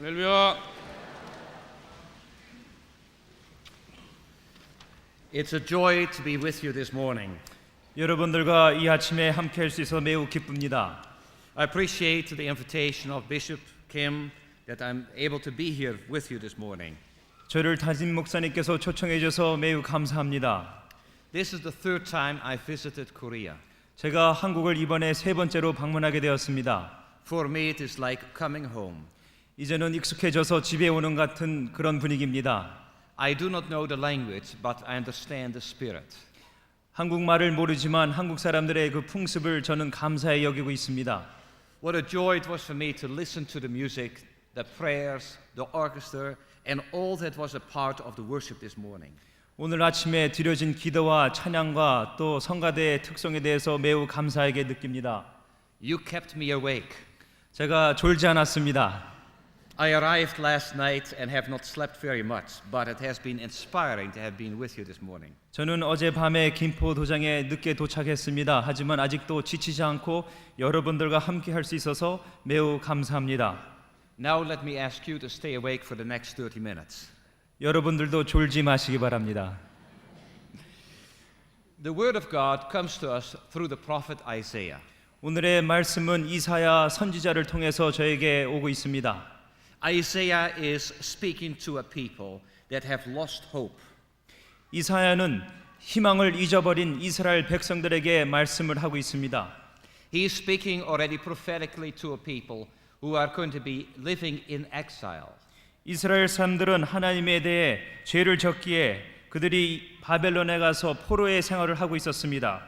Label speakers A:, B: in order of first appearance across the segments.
A: 할렐루야.
B: It's a joy to be with you this morning.
C: 여러분들과 이 아침에 함께할 수 있어 매우 기쁩니다.
B: I appreciate the invitation of Bishop Kim that I'm able to be here with you this morning.
C: 저를 담임 목사님께서 초청해 주셔서 매우 감사합니다.
B: This is the third time I visited Korea.
C: 제가 한국을 이번에 세 번째로 방문하게 되었습니다.
B: For me it is like coming home.
C: 이제는 익숙해져서 집에 오는 같은 그런 분위기입니다.
B: I do not know the language, but I understand the spirit.
C: 한국말을 모르지만 한국 사람들의 그 풍습을 저는 감사히 여기고 있습니다.
B: What a joy it was for me to listen to the music, the prayers, the orchestra, and all that was a part of the worship this morning.
C: 오늘 아침에 드려진 기도와 찬양과 또 성가대의 특성에 대해서 매우 감사하게 느낍니다.
B: You kept me awake.
C: 제가 졸지 않았습니다.
B: I arrived last night and have not slept very much, but it has been inspiring to have been with you this morning.
C: 저는 어젯밤에 김포도장에 늦게 도착했습니다. 하지만 아직도 지치지 않고 여러분들과 함께 할 수 있어서 매우 감사합니다.
B: Now let me ask you to stay awake for the next 30 minutes.
C: 여러분들도 졸지 마시기 바랍니다.
B: The word of God comes to us through the prophet Isaiah.
C: 오늘의 말씀은 이사야 선지자를 통해서 저에게 오고 있습니다.
B: Isaiah is speaking to a people that have lost hope.
C: 이사야는 희망을 잊어버린 이스라엘 백성들에게 말씀을 하고 있습니다.
B: He is speaking already prophetically to a people who are going to be living in exile.
C: 이스라엘 사람들은 하나님에 대해 죄를 졌기에 그들이 바벨론에 가서 포로의 생활을 하고 있었습니다.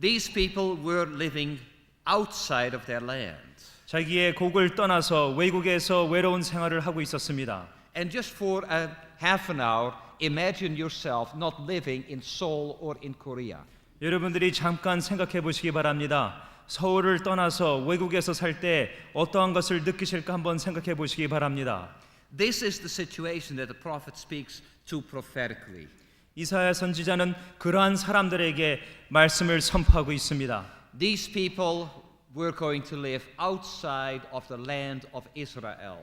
B: These people were living outside of their land.
C: 자기의 곡을 떠나서 외국에서 외로운 생활을 하고 있었습니다.
B: And just for a half an hour, imagine yourself not living in Seoul or in Korea.
C: 여러분들이 잠깐 생각해 보시기 바랍니다. 서울을 떠나서 외국에서 살 때 어떠한 것을 느끼실까 한번 생각해 보시기 바랍니다.
B: This is the situation that the prophet speaks to prophetically.
C: 이사야 선지자는 그러한 사람들에게 말씀을 선포하고 있습니다.
B: These people were going to live outside of the land of Israel.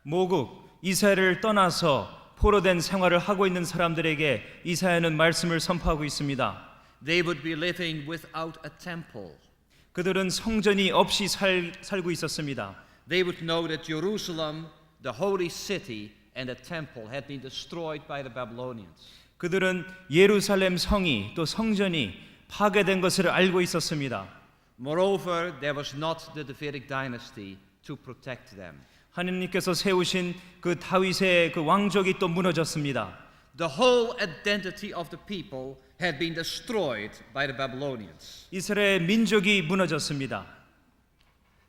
C: 모국 이스라엘을 떠나서 포로된 생활을 하고 있는 사람들에게 이사야는 말씀을 선포하고 있습니다.
B: They would be living without a temple.
C: 그들은 성전이 없이 살고 있었습니다.
B: They would know that Jerusalem, the holy city, and the temple had been destroyed by the Babylonians.
C: 그들은 예루살렘 성이 또 성전이 파괴된 것을 알고 있었습니다.
B: Moreover, there was not the Davidic dynasty to protect them.
C: 하나님께서 세우신 그 다윗의 그 왕족이 또 무너졌습니다.
B: The whole identity of the people had been destroyed by the Babylonians.
C: 이스라엘 민족이 무너졌습니다.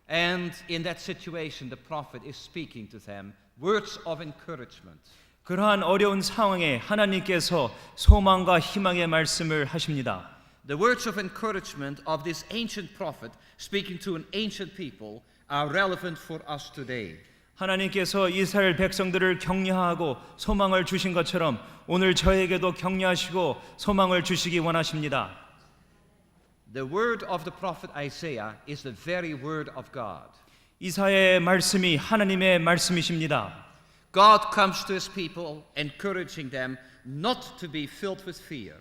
B: And in that situation, the prophet is speaking to them words of encouragement.
C: 그러한 어려운 상황에 하나님께서 소망과 희망의 말씀을 하십니다.
B: The words of encouragement of this ancient prophet speaking to an ancient people are relevant for us today.
C: 하나님께서 이스라엘 백성들을 격려하고 소망을 주신 것처럼 오늘 저에게도 격려하시고 소망을 주시기 원하십니다.
B: The word of the prophet Isaiah is the very word of God.
C: 이사야의 말씀이 하나님의 말씀이십니다.
B: God comes to his people encouraging them not to be filled with fear.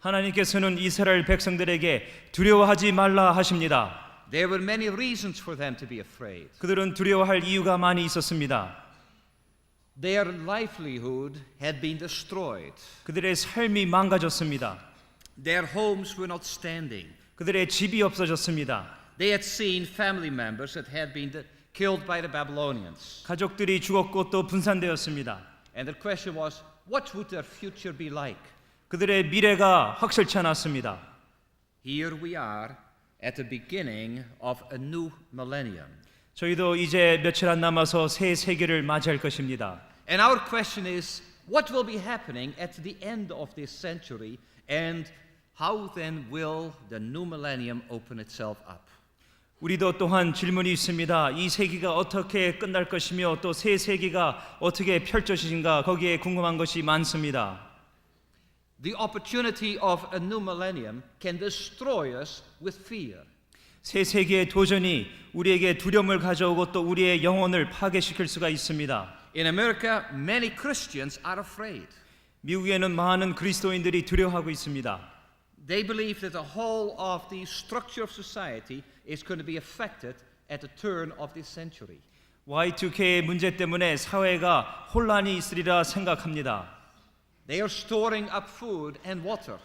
C: 하나님께서는 이스라엘 백성들에게 두려워하지 말라 하십니다.
B: There were many reasons for them to be afraid.
C: 그들은 두려워할 이유가 많이 있었습니다.
B: Their livelihood had been destroyed.
C: 그들의 삶이 망가졌습니다.
B: Their homes were not standing.
C: 그들의 집이 없어졌습니다.
B: They had seen family members that had been killed by the Babylonians.
C: 가족들이 죽었고 또 분산되었습니다.
B: And the question was, what would their future be like?
C: 그들의 미래가 확실치 않았습니다.
B: Here we are at the beginning of a new millennium.
C: 저희도 이제 며칠 안 남아서 새 세기를 맞이할 것입니다.
B: And our question is, what will be happening at the end of this century, and how then will the new millennium open itself up?
C: 우리도 또한 질문이 있습니다. 이 세기가 어떻게 끝날 것이며 또 새 세기가 어떻게 펼쳐지는가 거기에 궁금한 것이 많습니다.
B: The opportunity of a new millennium can destroy us with fear.
C: 새 세계의 도전이 우리에게 두려움을 가져오고 또 우리의 영혼을 파괴시킬 수가 있습니다.
B: In America, many Christians are afraid.
C: 미국에는 많은 그리스도인들이 두려워하고 있습니다.
B: They believe that the whole of the structure of society is going to be affected at the turn of this century.
C: Y2K의 문제 때문에 사회가 혼란이 있으리라 생각합니다.
B: They are storing up food and water.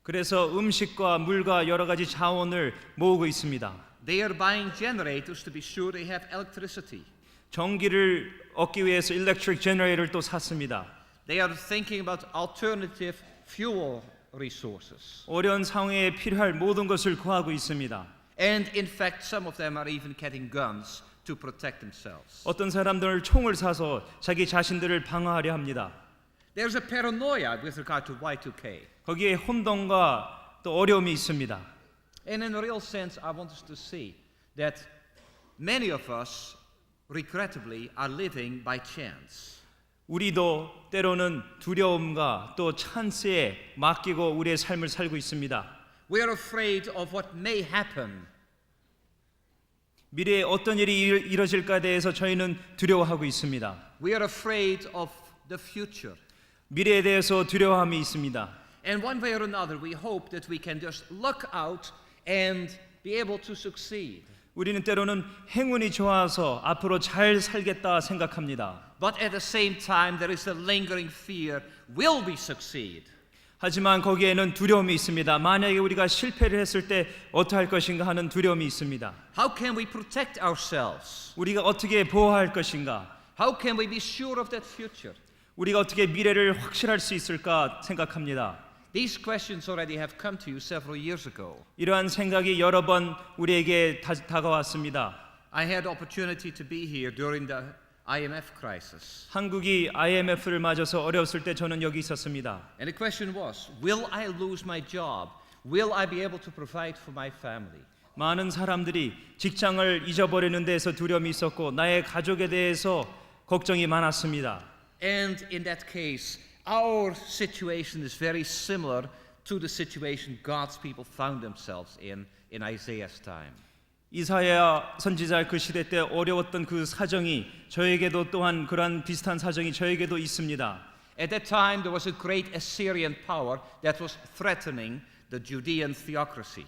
C: 그래서 음식과 물과 여러 가지 자원을 모으고 있습니다.
B: They are buying generators to be sure they have electricity.
C: 전기를 얻기 위해서 electric generator를 또 샀습니다.
B: They are thinking about alternative fuel resources.
C: 어려운 상황에 필요할 모든 것을 구하고 있습니다.
B: And in fact, some of them are even getting guns to protect themselves.
C: 어떤 사람들은 총을 사서 자기 자신들을 방어하려 합니다.
B: There's a paranoia with regard to Y2K.
C: 거기에 혼동과 또 어려움이 있습니다.
B: And in a real sense, I want us to see that many of us, regrettably, are living by chance.
C: 우리도 때로는 두려움과 또 찬스에 맡기고 우리의 삶을 살고 있습니다.
B: We are afraid of what may happen.
C: 미래에 어떤 일이 이뤄질까에 대해서 저희는 두려워하고 있습니다.
B: We are afraid of the future.
C: 미래에 대해서 두려워함이 있습니다.
B: And one way or another, we hope that we can just luck out and be able to succeed.
C: 우리는 때로는 행운이 좋아서 앞으로 잘 살겠다 생각합니다.
B: But at the same time, there is a lingering fear, will we succeed?
C: 하지만 거기에는 두려움이 있습니다. 만약에 우리가 실패를 했을 때 어떻게 할 것인가 하는 두려움이 있습니다.
B: How can we protect ourselves?
C: 우리가 어떻게 보호할 것인가?
B: How can we be sure of that future?
C: 우리가 어떻게 미래를 확실할 수 있을까 생각합니다.
B: These questions already have come to you several years ago.
C: 이러한 생각이 여러 번 우리에게 다가왔습니다.
B: I had opportunity to be here during the IMF crisis.
C: 한국이 IMF를 맞아서 어려웠을 때 저는 여기 있었습니다.
B: And the question was, will I lose my job? Will I be able to provide for my family?
C: 많은 사람들이 직장을 잊어버리는 데에서 두려움이 있었고 나의 가족에 대해서 걱정이 많았습니다.
B: And in that case, our situation is very similar to the situation God's people found themselves in Isaiah's time.
C: 이사야 선지자 그 시대 때 어려웠던 그 사정이 저에게도 또한 그러한 비슷한 사정이 저에게도 있습니다.
B: At that time, there was a great Assyrian power that was threatening the Judean theocracy.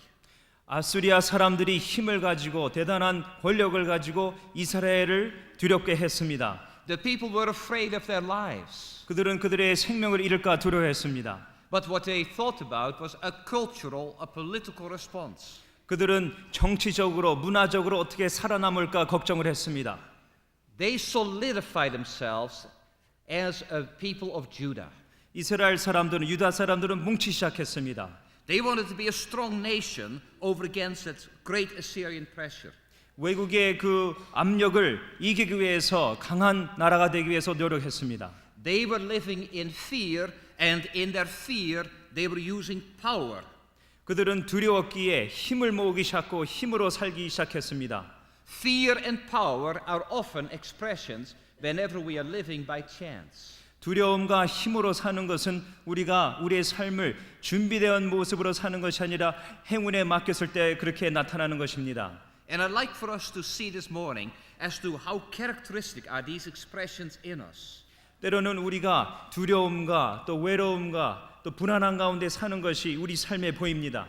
C: 아수리아 사람들이 힘을 가지고 대단한 권력을 가지고 이스라엘을 두렵게 했습니다.
B: The people were afraid of their lives.
C: 그들은 그들의 생명을 잃을까 두려워했습니다.
B: But what they thought about was a cultural, a political response.
C: 그들은 정치적으로, 문화적으로 어떻게 살아남을까 걱정을 했습니다.
B: They solidified themselves as a people of Judah.
C: 이스라엘 사람들은, 유다 사람들은 뭉치 시작했습니다.
B: They wanted to be a strong nation over against that great Assyrian pressure.
C: 외국의 그 압력을 이기기 위해서 강한 나라가 되기 위해서 노력했습니다.
B: They were living in fear, and in their fear, they were using power.
C: 그들은 두려웠기에 힘을 모으기 시작하고 힘으로 살기 시작했습니다.
B: Fear and power are often expressions whenever we are living by chance.
C: 두려움과 힘으로 사는 것은 우리가 우리의 삶을 준비되어 온 모습으로 사는 것이 아니라 행운에 맡겼을 때 그렇게 나타나는 것입니다.
B: And I'd like for us to see this morning as to how characteristic are these expressions in us.
C: 때로는 우리가 두려움과 또 외로움과 또 불안한 가운데 사는 것이 우리 삶에 보입니다.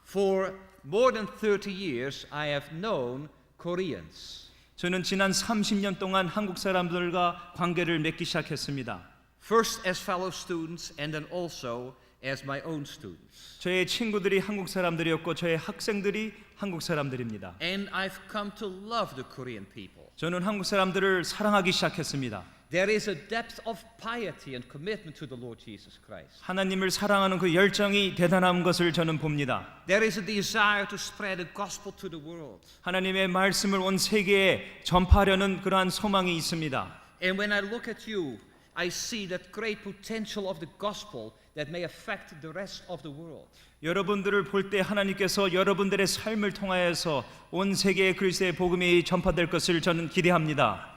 B: For more than 30 years, I have known Koreans.
C: 저는 지난 30년 동안 한국 사람들과 관계를 맺기 시작했습니다.
B: First as fellow students and then also as my own students.
C: 저의 친구들이 한국 사람들이었고 저의 학생들이 한국 사람들입니다.
B: And I've come to love the Korean people.
C: 저는 한국 사람들을 사랑하기 시작했습니다.
B: There is a depth of piety and commitment to the Lord Jesus Christ.
C: 하나님을 사랑하는 그 열정이 대단한 것을 저는 봅니다.
B: There is a desire to spread the gospel to the world.
C: 하나님의 말씀을 온 세계에 전파하려는 그러한 소망이 있습니다.
B: And when I look at you, I see that great potential of the gospel that may affect the rest of the world.
C: 여러분들을 볼 때 하나님께서 여러분들의 삶을 통하여서 온 세계에 그리스도의 복음이 전파될 것을 저는 기대합니다.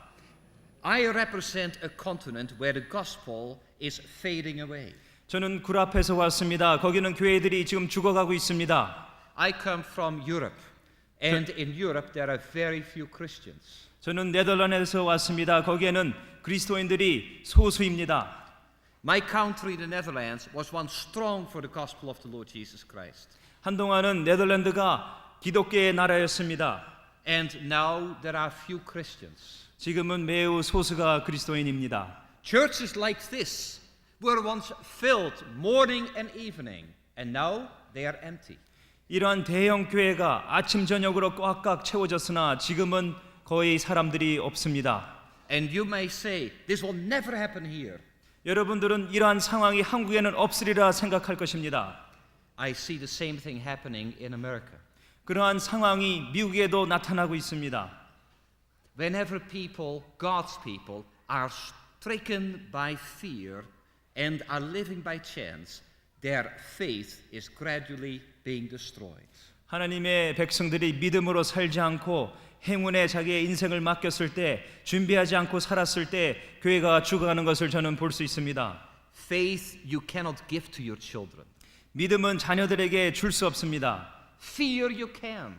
B: I represent a continent where the gospel is fading away.
C: 저는 굴 앞에서 왔습니다. 거기는 교회들이 지금 죽어가고 있습니다.
B: I come from Europe. And in Europe there are very few Christians.
C: 저는 네덜란드에서 왔습니다. 거기에는 그리스도인들이 소수입니다.
B: My country, the Netherlands, was once strong for the gospel of the Lord Jesus Christ.
C: 한동안은 네덜란드가 기독교의 나라였습니다.
B: And now there are few Christians.
C: 지금은 매우 소수가 그리스도인입니다.
B: Churches like this were once filled morning and evening, and now they are empty.
C: 이러한 대형 교회가 아침 저녁으로 꽉꽉 채워졌으나 지금은 거의 사람들이 없습니다.
B: And you may say, this will never happen here.
C: 여러분들은 이러한 상황이 한국에는 없으리라 생각할 것입니다.
B: I see the same thing happening in America.
C: 그러한 상황이 미국에도 나타나고 있습니다.
B: Whenever people, God's people, are stricken by fear and are living by chance, their faith is gradually being destroyed.
C: 하나님의 백성들이 믿음으로 살지 않고 행운에 자기의 인생을 맡겼을 때, 준비하지 않고 살았을 때 교회가 죽어가는 것을 저는 볼 수 있습니다.
B: Faith you cannot give to your children.
C: 믿음은 자녀들에게 줄 수 없습니다.
B: Fear you can.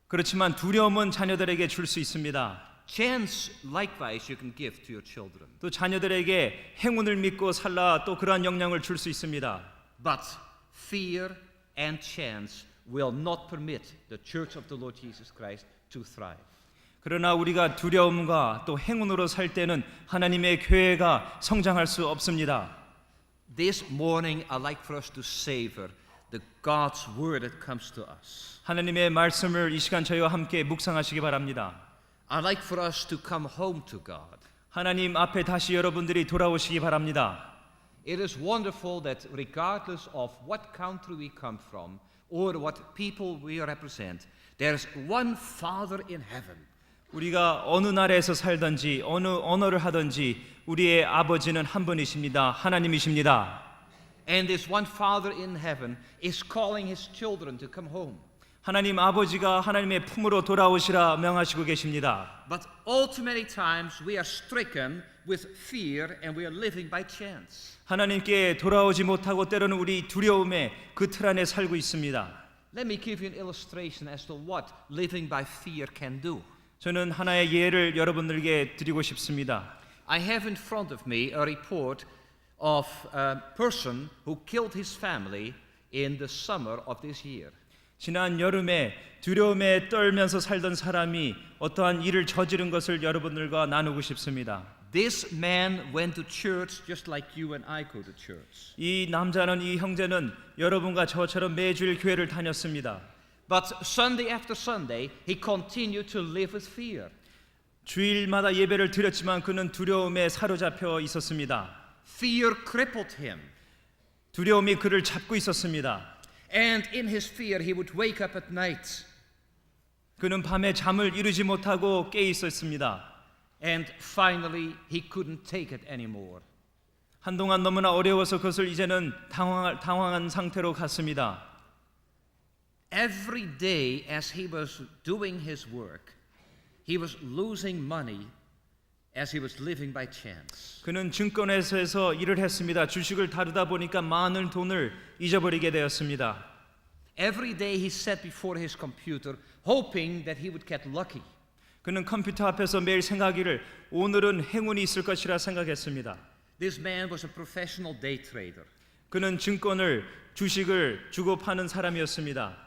C: 그렇지만 두려움은 자녀들에게 줄 수 있습니다.
B: Chance likewise you can give to your children.
C: 또 자녀들에게 행운을 믿고 살라 또 그러한 영향을 줄 수 있습니다.
B: But fear and chance will not permit the church of the Lord Jesus Christ to thrive.
C: 그러나 우리가 두려움과 또 행운으로 살 때는 하나님의 교회가 성장할 수 없습니다.
B: This morning I'd like for us to savor the God's word that comes to us.
C: 하나님의 말씀을 이 시간 저희와 함께 묵상하시기 바랍니다.
B: I'd like for us to come home to God.
C: 하나님 앞에 다시 여러분들이 돌아오시기 바랍니다.
B: It is wonderful that regardless of what country we come from or what people we represent, there is one Father in heaven.
C: 우리가 어느 나라에서 살든지 어느 언어를 하든지 우리의 아버지는 한 분이십니다. 하나님이십니다.
B: And this one Father in heaven is calling his children to come home.
C: 하나님 아버지가 하나님의 품으로 돌아오시라 명하시고 계십니다.
B: But all too many times we are stricken with fear and we are living by chance.
C: 하나님께 돌아오지 못하고 때로는 우리 두려움에 그 틀 안에 살고 있습니다.
B: Let me give you an illustration as to what living by fear can do.
C: 저는 하나의 예를 여러분들에게 드리고 싶습니다.
B: I have in front of me a report of a person who killed his family in the summer of this year.
C: 지난 여름에 두려움에 떨면서 살던 사람이 어떠한 일을 저지른 것을 여러분들과 나누고 싶습니다.
B: This man went to church just like you and I go to church.
C: 이 남자는 이 형제는 여러분과 저처럼 매주일 교회를 다녔습니다.
B: But Sunday after Sunday, he continued to live with fear.
C: 주일마다 예배를 드렸지만 그는 두려움에 사로잡혀 있었습니다.
B: Fear crippled him.
C: 두려움이 그를 잡고 있었습니다.
B: And in his fear, he would wake up at night.
C: 그는 밤에 잠을 이루지 못하고 깨 있었습니다.
B: And finally, he couldn't take it anymore.
C: 한동안 너무나 어려워서 그것을 이제는 당황한 상태로 갔습니다.
B: Every day as he was doing his work, he was losing money as he was living by chance.
C: 그는 증권회사에서 일을 했습니다. 주식을 다루다 보니까 많은 돈을 잊어버리게 되었습니다.
B: Every day he sat before his computer hoping that he would get lucky.
C: 그는 컴퓨터 앞에서 매일 생각하기를 오늘은 행운이 있을 것이라 생각했습니다.
B: This man was a professional day trader.
C: 그는 주식을 주고 파는 사람이었습니다.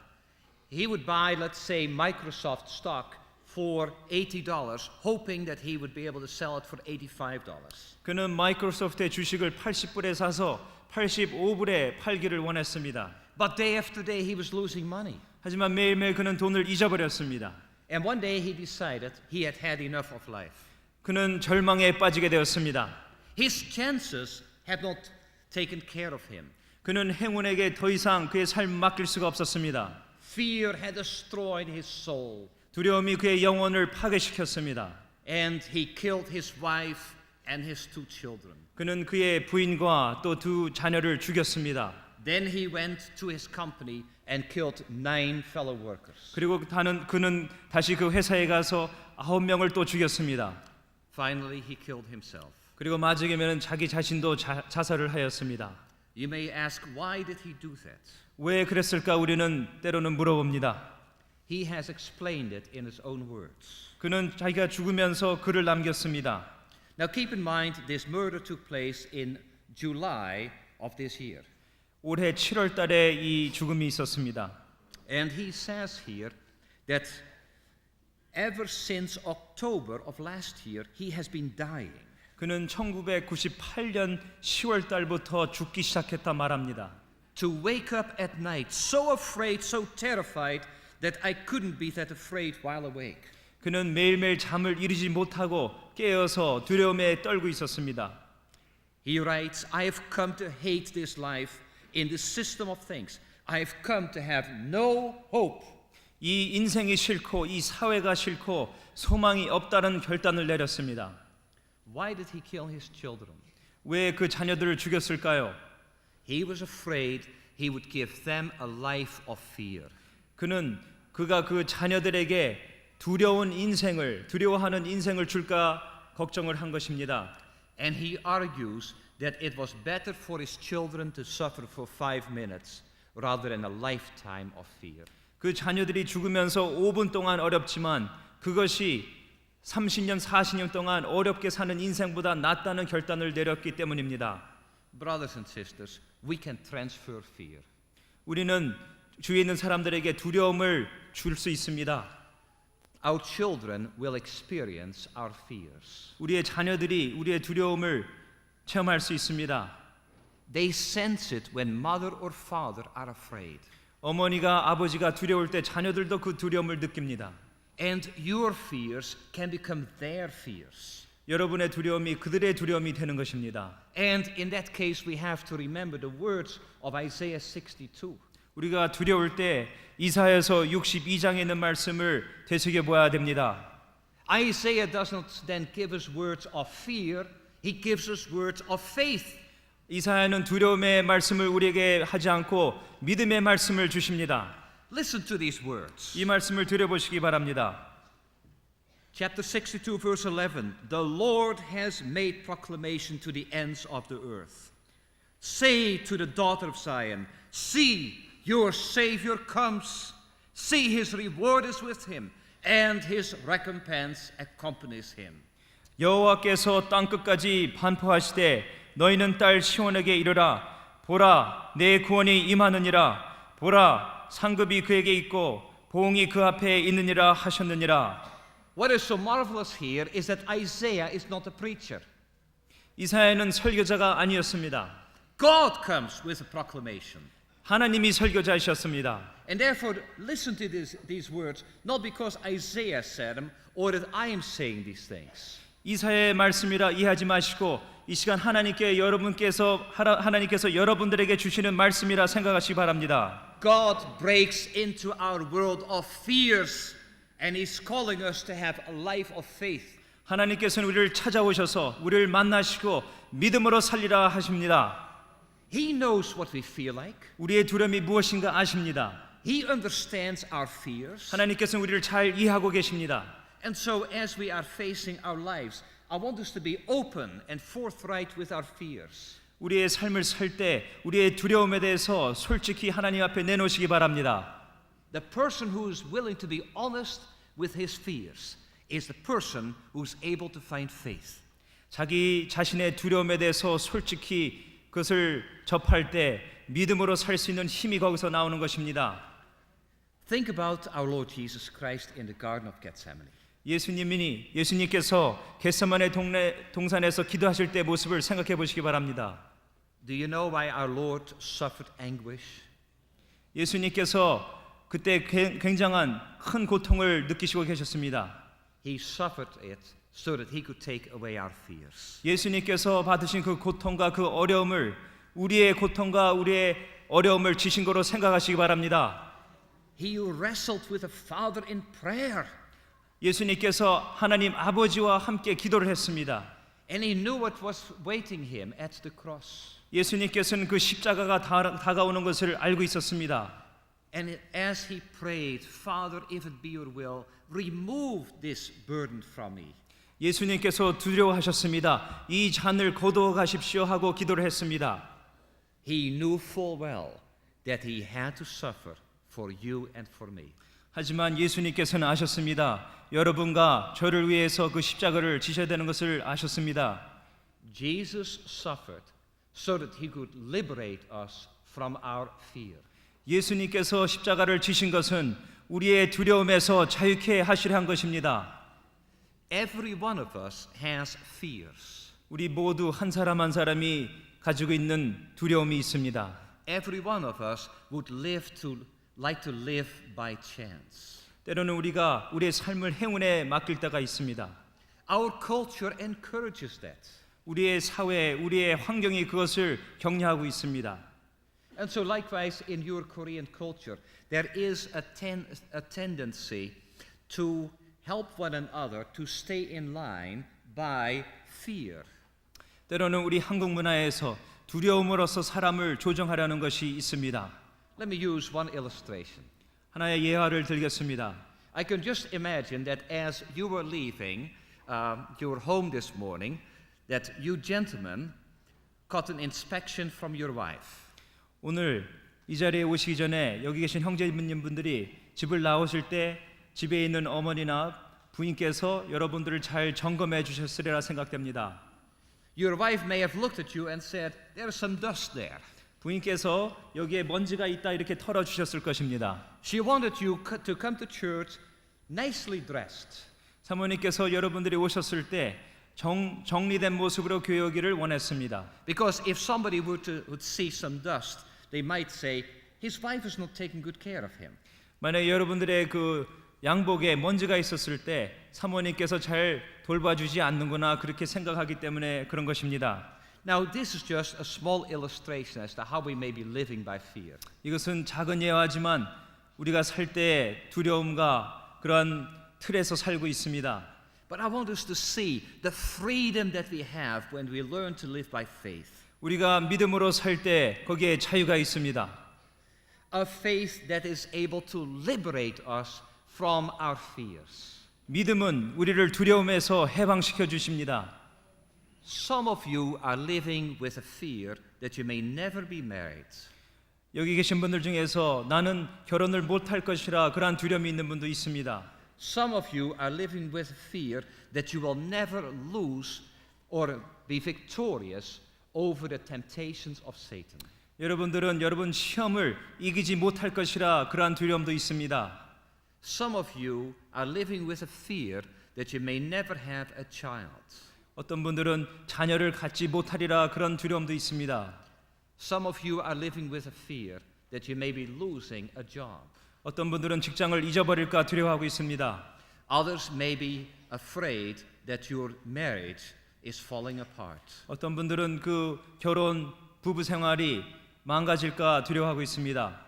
B: He would buy, let's say, Microsoft stock for $80, hoping that he would be able to sell it for $85.
C: 그는 마이크로소프트의 주식을 80불에 사서 85불에 팔기를 원했습니다.
B: But day after day he was losing money.
C: 하지만 매일매일 그는 돈을 잊어버렸습니다.
B: And one day he decided he had had enough of life.
C: 그는 절망에 빠지게 되었습니다.
B: His chances had not taken care of him.
C: 그는 행운에게 더 이상 그의 삶을 맡길 수가 없었습니다.
B: Fear had destroyed his soul.
C: 두려움이 그의 영혼을 파괴시켰습니다.
B: And he killed his wife and his two children.
C: 그는 그의 부인과 또 두 자녀를 죽였습니다.
B: Then he went to his company and killed 9 fellow workers.
C: 그리고 그는 다시 그 회사에 가서 9명을 또 죽였습니다.
B: Finally, he killed himself.
C: 그리고 마지막에는 자기 자신도 자살을 하였습니다.
B: You may ask, why did he do that?
C: 왜 그랬을까 우리는 때로는 물어봅니다.
B: He has explained it in his own words.
C: 그는 자기가 죽으면서 글을 남겼습니다.
B: Now keep in mind this murder took place in July of this year.
C: 올해 7월 달에 이 죽음이 있었습니다.
B: And he says here that ever since October of last year he has been dying.
C: 그는 1998년 10월 달부터 죽기 시작했다 말합니다.
B: To wake up at night so afraid, so terrified that I couldn't be that afraid while awake.
C: 그는 매일매일 잠을 이루지 못하고 깨어서 두려움에 떨고 있었습니다.
B: He writes, I have come to hate this life in the system of things. I have come to have no hope.
C: 이 인생이 싫고 이 사회가 싫고 소망이 없다는 결단을 내렸습니다.
B: Why did he kill his children?
C: 왜 그 자녀들을 죽였을까요?
B: He was afraid he would give them a life of fear.
C: 그가 그 자녀들에게 두려워하는 인생을 줄까 걱정을 한 것입니다.
B: And he argues that it was better for his children to suffer for 5 minutes rather than a lifetime of fear.
C: 그 자녀들이 죽으면서 5분 동안 어렵지만 그것이 30년, 40년 동안 어렵게 사는 인생보다 낫다는 결단을 내렸기 때문입니다.
B: Brothers and sisters, we can transfer fear.
C: 우리는 주위에 있는 사람들에게 두려움을 줄 수 있습니다.
B: Our children will experience our fears.
C: 우리의 자녀들이 우리의 두려움을 체험할 수 있습니다.
B: They sense it when mother or father are afraid.
C: 어머니가 아버지가 두려울 때 자녀들도 그 두려움을 느낍니다.
B: And your fears can become their fears.
C: 여러분의 두려움이 그들의 두려움이 되는 것입니다.
B: And in that case we have to remember the words of Isaiah 62.
C: 우리가 두려울 때 이사야서 62장에 있는 말씀을 되새겨 보아야 됩니다.
B: Isaiah doesn't then give us words of fear, he gives us words of faith.
C: 이사야는 두려움의 말씀을 우리에게 하지 않고 믿음의 말씀을 주십니다.
B: Listen to these words.
C: 이 말씀을 들여보시기 바랍니다.
B: Chapter 62 verse 11. The Lord has made proclamation to the ends of the earth. Say to the daughter of Zion, see, your Savior comes. See, his reward is with him, and his recompense accompanies him.
C: 여호와께서 땅 끝까지 반포하시되 너희는 딸 시온에게 이르라. 보라, 내 구원이 임하느니라. 보라, 상급이 그에게 있고 보응이 그 앞에 있느니라 하셨느니라.
B: What is so marvelous here is that Isaiah is not a preacher.
C: 이사야는 설교자가 아니었습니다.
B: God comes with a proclamation.
C: 하나님이 설교자이셨습니다.
B: And therefore, listen to these words, not because Isaiah said them or that I am saying these things.
C: 이사야의 말씀이라 이해하지 마시고 이 시간 하나님께서 여러분들에게 주시는 말씀이라 생각하시기 바랍니다.
B: God breaks into our world of fears and He's calling us to have a life of faith.
C: 하나님께서는 우리를 찾아오셔서 우리를 만나시고 믿음으로 살리라 하십니다.
B: He knows what we feel like.
C: 우리의 두려움이 무엇인가 아십니다.
B: He understands our fears.
C: 하나님께서는 우리를 잘 이해하고 계십니다.
B: And so as we are facing our lives, I want us to be open and forthright with our fears.
C: 우리의 삶을 살 때 우리의 두려움에 대해서 솔직히 하나님 앞에 내놓으시기 바랍니다.
B: The person who is willing to be honest with his fears is the person who is able to find faith.
C: 자기 자신의 두려움에 대해서 솔직히 그것을 접할 때 믿음으로 살 수 있는 힘이 거기서 나오는 것입니다.
B: Think about our Lord Jesus Christ in the Garden of Gethsemane.
C: 예수님께서 겟세마네 동산에서 기도하실 때 모습을 생각해 보시기 바랍니다.
B: Do you know why our Lord suffered anguish?
C: 예수님께서 그때 굉장한 큰 고통을 느끼시고 계셨습니다.
B: He suffered it so that he could take away our fears.
C: 예수님께서 받으신 그 고통과 그 어려움을 우리의 고통과 우리의 어려움을 지신 거로 생각하시기 바랍니다.
B: He wrestled with the Father in prayer.
C: 예수님께서 하나님 아버지와 함께 기도를 했습니다.
B: And he knew what was waiting him at the cross.
C: 예수님께서는 그 십자가가 다가오는 것을 알고 있었습니다.
B: And as he prayed, Father, if it be your will, remove this burden from me.
C: 예수님께서 두려워하셨습니다. 이 잔을 거두어 가십시오 하고 기도를 했습니다.
B: He knew full well that he had to suffer for you and for me.
C: 하지만 예수님께서는 아셨습니다. 여러분과 저를 위해서 그 십자가를 지셔야 되는 것을 아셨습니다.
B: Jesus suffered so that he could liberate us from our fear.
C: 예수님께서 십자가를 지신 것은 우리의 두려움에서 자유케 하시려 한 것입니다.
B: Every one of us has fears.
C: 우리 모두 한 사람 한 사람이 가지고 있는 두려움이 있습니다.
B: Every one of us would like to live by chance.
C: 때로는 우리가 우리의 삶을 행운에 맡길 때가 있습니다.
B: Our culture encourages that.
C: 우리의 사회, 우리의 환경이 그것을 격려하고 있습니다.
B: And so likewise in your Korean culture, there is a tendency to help one another to stay in line by fear.
C: 때로는 우리 한국 문화에서 두려움으로써 사람을 조정하려는 것이 있습니다.
B: Let me use one illustration.
C: 하나의 예화를 들겠습니다.
B: I can just imagine that as you were leaving your home this morning, that you gentlemen got an inspection from your wife.
C: 오늘 이 자리에 오시기 전에 여기 계신 형제님분들이 집을 나오실 때 집에 있는 어머니나 부인께서 여러분들을 잘 점검해 주셨으리라 생각됩니다.
B: Your wife may have looked at you and said, "There's some dust there."
C: 부인께서 여기에 먼지가 있다 이렇게 털어 주셨을 것입니다.
B: She wanted you to come to church nicely dressed.
C: 사모님께서 여러분들이 오셨을 때 정리된 모습으로 교회 오기를 원했습니다.
B: Because if somebody would see some dust, they might say, "His wife is not taking good care of him."
C: 만약 여러분들의 그 양복에 먼지가 있었을 때 사모님께서 잘 돌봐주지 않는구나 그렇게 생각하기 때문에 그런 것입니다.
B: Now this is just a small illustration as to how we may be living by fear.
C: 이것은 작은 예화지만 우리가 살 때 두려움과 그러한 틀에서 살고 있습니다.
B: But I want us to see the freedom that we have when we learn to live by faith.
C: 우리가 믿음으로 살 때 거기에 자유가 있습니다.
B: A faith that is able to liberate us from our fears.
C: 믿음은 우리를 두려움에서 해방시켜 주십니다.
B: Some of you are living with a fear that you may never be married.
C: 여기 계신 분들 중에서 나는 결혼을 못할 것이라 그러한 두려움이 있는 분도 있습니다.
B: Some of you are living with fear that you will never lose or be victorious over the temptations of Satan.
C: 여러분들은 여러분 시험을 이기지 못할 것이라 그러한 두려움도 있습니다.
B: Some of you are living with a fear that you may never have a child.
C: 어떤 분들은 자녀를 갖지 못하리라 그런 두려움도 있습니다.
B: Some of you are living with a fear that you may be losing a job.
C: 어떤 분들은 직장을 잊어버릴까 두려워하고 있습니다.
B: Others may be afraid that your marriage is falling apart.
C: 어떤 분들은 그 결혼 부부 생활이 망가질까 두려워하고 있습니다.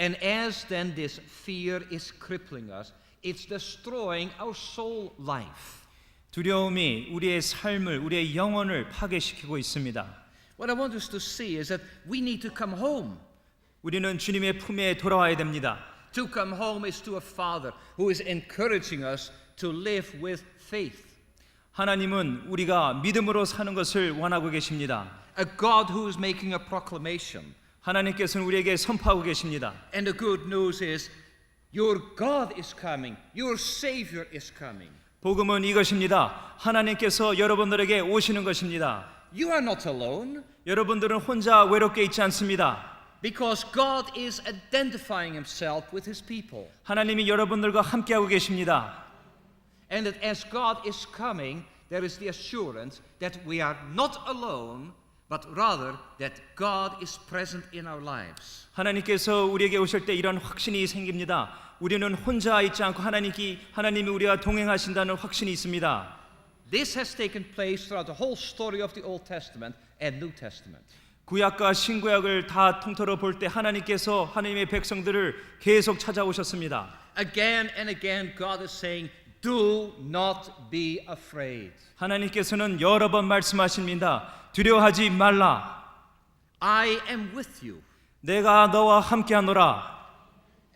B: And as then this fear is crippling us, it's destroying our soul life.
C: 두려움이 우리의 삶을, 우리의 영혼을 파괴시키고 있습니다.
B: What I want us to see is that we need to come home.
C: 우리는 주님의 품에 돌아와야 됩니다.
B: To come home is to a Father who is encouraging us to live with faith.
C: 하나님은 우리가 믿음으로 사는 것을 원하고 계십니다.
B: A God who is making a proclamation.
C: 하나님께서는 우리에게 선포하고 계십니다.
B: And the good news is your God is coming. Your Savior is coming.
C: 복음은 이것입니다. 하나님께서 여러분들에게 오시는 것입니다.
B: You are not alone.
C: 여러분들은 혼자 외롭게 있지 않습니다.
B: Because God is identifying himself with his people.
C: 하나님이 여러분들과 함께하고 계십니다.
B: And that as God is coming, there is the assurance that we are not alone, but rather that God is present in our lives.
C: 하나님께서 우리에게 오실 때 이런 확신이 생깁니다. 우리는 혼자 있지 않고 하나님이 우리와 동행하신다는 확신이 있습니다.
B: This has taken place throughout the whole story of the Old Testament and New Testament.
C: 구약과 신구약을 다 통틀어 볼 때 하나님께서 하나님의 백성들을 계속 찾아오셨습니다.
B: Again and again God is saying, do not be afraid.
C: 하나님께서는 여러 번 말씀하십니다. 두려워하지 말라.
B: I am with you.
C: 내가 너와 함께하노라.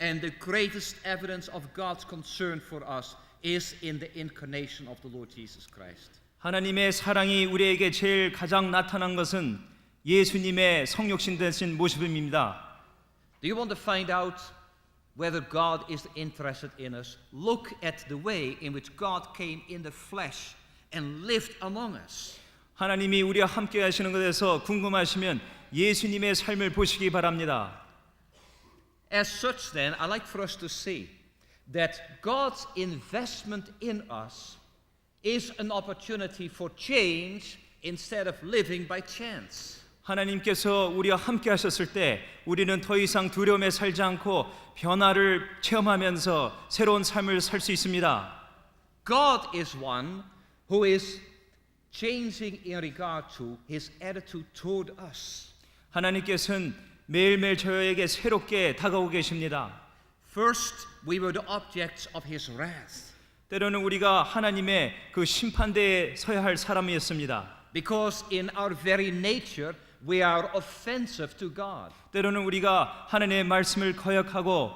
B: And the greatest evidence of God's concern for us is in the incarnation of the Lord Jesus Christ.
C: 하나님의 사랑이 우리에게 제일 가장 나타난 것은 예수님의 성육신 되신 모습입니다.
B: Do you want to find out whether God is interested in us, look at the way in which God came in the flesh and lived among us.
C: 하나님이 우리와 함께 하시는 것에서 궁금하시면 예수님의 삶을 보시기 바랍니다.
B: As such then, I'd like for us to see that God's investment in us is an opportunity for change instead of living by chance.
C: 하나님께서 우리와 함께 하셨을 때 우리는 더 이상 두려움에 살지 않고 변화를 체험하면서 새로운 삶을 살 수 있습니다.
B: God is one who is changing in regard to his attitude toward us.
C: 하나님께서는 매일매일 저에게 새롭게 다가오고 계십니다.
B: First, we were the objects of his wrath.
C: 때로는 우리가 하나님의 그 심판대에 서야 할 사람이었습니다.
B: Because in our very nature, we are offensive to God.
C: 때로는 우리가 하나님의 말씀을 거역하고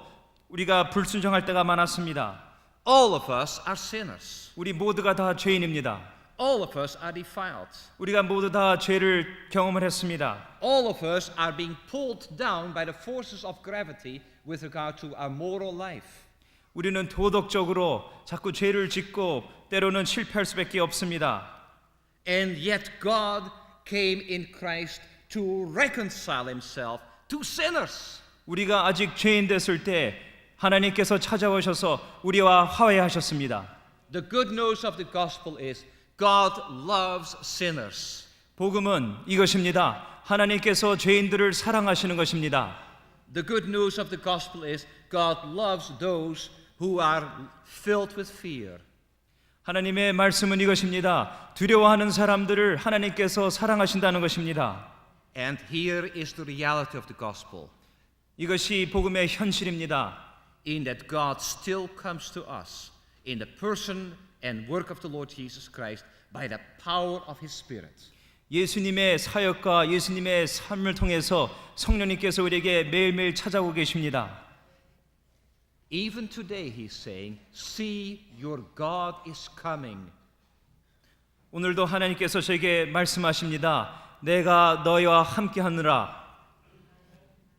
C: 우리가 불순종할 때가 많았습니다.
B: All of us are sinners.
C: 우리 모두가 다 죄인입니다.
B: All of us are defiled.
C: 우리가 모두 다 죄를 경험을 했습니다.
B: All of us are being pulled down by the forces of gravity with regard to our moral life.
C: 우리는 도덕적으로 자꾸 죄를 짓고 때로는 실패할 수밖에 없습니다.
B: And yet God came in Christ to reconcile himself to sinners.
C: 우리가 아직 죄인 됐을 때 하나님께서 찾아오셔서 우리와 화해하셨습니다.
B: The good news of the gospel is God loves sinners.
C: 복음은 이것입니다. 하나님께서 죄인들을 사랑하시는 것입니다.
B: The good news of the gospel is God loves those who are filled with fear.
C: 하나님의 말씀은 이것입니다. 두려워하는 사람들을 하나님께서 사랑하신다는 것입니다.
B: And here is the reality of the gospel.
C: 이것이 복음의 현실입니다.
B: In that God still comes to us in the person and work of the Lord Jesus Christ by the power of his Spirit.
C: 예수님의 사역과 예수님의 삶을 통해서 성령님께서 우리에게 매일매일 찾아오고 계십니다.
B: Even today he's saying, see your God is coming.
C: 오늘도 하나님께서 저에게 말씀하십니다. 내가 너희와 함께하느라.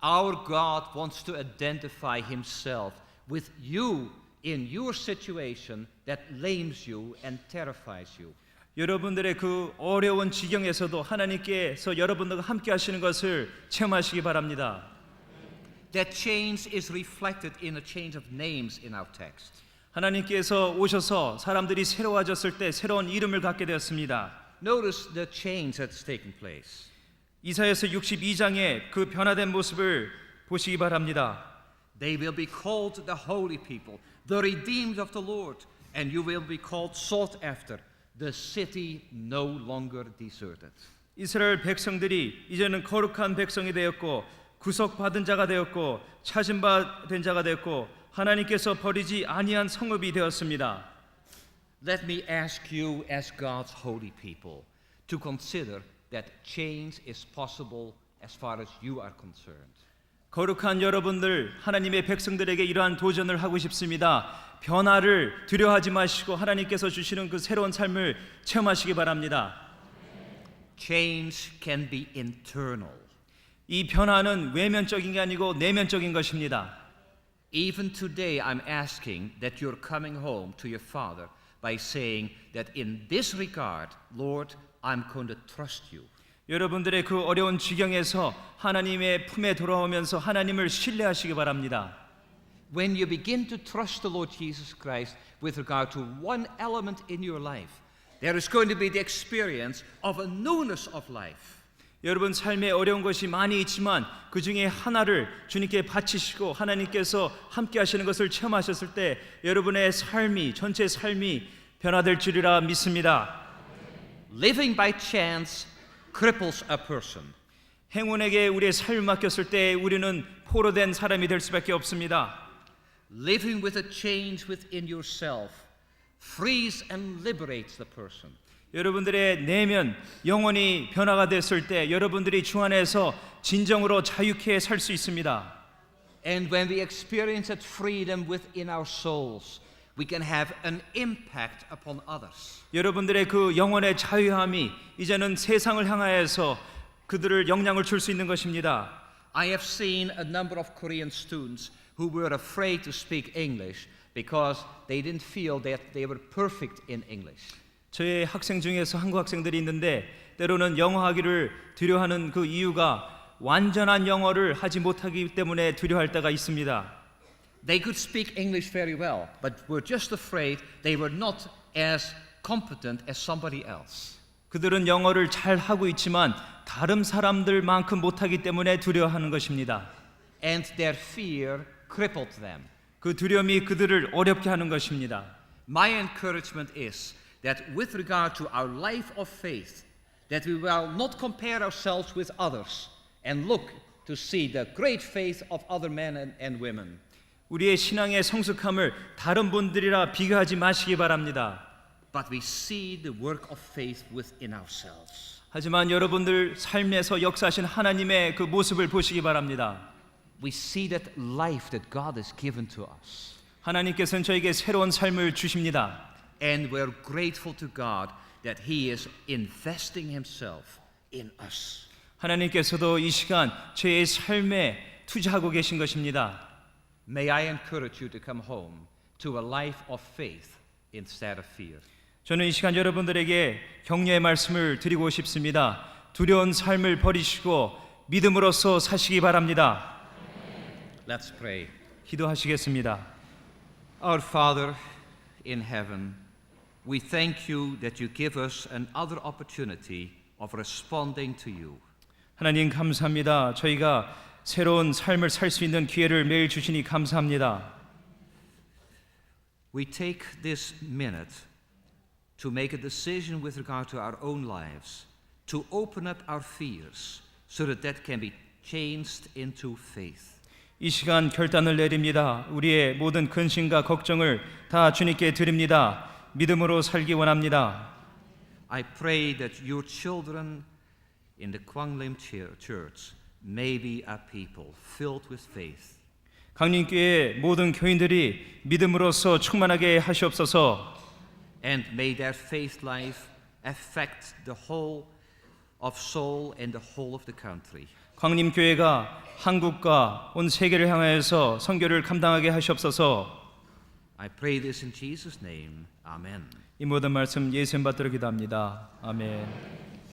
B: Our God wants to identify himself with you in your situation that lames you and terrifies you.
C: 여러분들의 그 어려운 지경에서도 하나님께서 여러분들과 함께 하시는 것을 체험하시기 바랍니다.
B: That change is reflected in a change of names in our text.
C: 하나님께서 오셔서 사람들이 새로워졌을 때 새로운 이름을 갖게 되었습니다.
B: Notice the change that's taken place.
C: 이사야서 62장의 그 변화된 모습을 보시기 바랍니다.
B: They will be called the holy people, the redeemed of the Lord, and you will be called sought after, the city no longer deserted.
C: 이스라엘 백성들이 이제는 거룩한 백성이 되었고 구속받은 자가 되었고 찾은 바 된 자가 되었고 하나님께서 버리지 아니한 성읍이 되었습니다.
B: Let me ask you as God's holy people to consider that change is possible as far as you are concerned.
C: 거룩한 여러분들 하나님의 백성들에게 이러한 도전을 하고 싶습니다. 변화를 두려워하지 마시고 하나님께서 주시는 그 새로운 삶을 체험하시기 바랍니다.
B: Change can be internal.
C: 이 변화는 외면적인 게 아니고 내면적인 것입니다.
B: Even today I'm asking that you're coming home to your Father by saying that in this regard, Lord, I'm going to trust you.
C: 여러분들의 그 어려운 지경에서 하나님의 품에 돌아오면서 하나님을 신뢰하시기 바랍니다.
B: When you begin to trust the Lord Jesus Christ with regard to one element in your life, there is going to be the experience of a newness of life.
C: 여러분 삶에 어려운 것이 많이 있지만 그 중에 하나를 주님께 바치시고 하나님께서 함께 하시는 것을 체험하셨을 때 여러분의 삶이 전체 삶이 변화될 줄이라 믿습니다.
B: Living by chance cripples a person.
C: 행운에게 우리의 삶을 맡겼을 때 우리는 포로된 사람이 될 수밖에 없습니다.
B: Living with a change within yourself frees and liberates the person.
C: 여러분들의 내면 영혼이 변화가 됐을 때 여러분들이 주 안에서 진정으로 자유케 살 수 있습니다.
B: And when we experience that freedom within our souls, we can have an impact upon others.
C: 여러분들의 그 영혼의 자유함이 이제는 세상을 향하여서 그들을 영향을 줄 수 있는 것입니다.
B: I have seen a number of Korean students who were afraid to speak English because they didn't feel that they were perfect in English.
C: 저의 학생 중에서 한국 학생들이 있는데 때로는 영어하기를 두려워하는 그 이유가 완전한 영어를 하지 못하기 때문에 두려워할 때가 있습니다.
B: They could speak English very well, but were just afraid they were not as competent as somebody else.
C: 그들은 영어를 잘 하고 있지만 다른 사람들만큼 못하기 때문에 두려워하는 것입니다.
B: And their fear crippled them.
C: 그 두려움이 그들을 어렵게 하는 것입니다.
B: My encouragement is that with regard to our life of faith, that we will not compare ourselves with others and look to see the great faith of other men and women.
C: 우리의 신앙의 성숙함을 다른 분들이라 비교하지 마시기 바랍니다.
B: But we see the work of faith within ourselves.
C: 하지만 여러분들 삶에서 역사하신 하나님의 그 모습을 보시기 바랍니다.
B: We see that life that God has given to us.
C: 하나님께서는 저에게 새로운 삶을 주십니다.
B: And we're grateful to God that He is investing Himself in us.
C: 하나님께서도 이 시간 저의 삶에 투자하고 계신 것입니다.
B: May I encourage you to come home to a life of faith instead of fear.
C: 저는 이 시간 여러분들에게 격려의 말씀을 드리고 싶습니다. 두려운 삶을 버리시고 믿음으로써 사시기 바랍니다.
B: Let's pray.
C: 기도하시겠습니다.
B: Our Father in heaven, we thank you that you give us another opportunity of responding to you.
C: 하나님 감사합니다. 저희가 새로운 삶을 살 수 있는 기회를 매일 주시니 감사합니다.
B: We take this minute to make a decision with regard to our own lives, to open up our fears so that can be changed into faith.
C: 이 시간 결단을 내립니다. 우리의 모든 근심과 걱정을 다 주님께 드립니다. 믿음으로 살기 원합니다.
B: I pray that your children in the Kwanglim Church may be a people filled with faith.
C: 강림교회 모든 교인들이 믿음으로써 충만하게 하시옵소서.
B: And may their faith life affect the whole of Seoul and the whole of the country.
C: 광림교회가 한국과 온 세계를 향하여서 선교를 감당하게 하시옵소서.
B: I pray this in Jesus' name. Amen.
C: 이 모든 말씀 예수님 받들어 기도합니다. 아멘.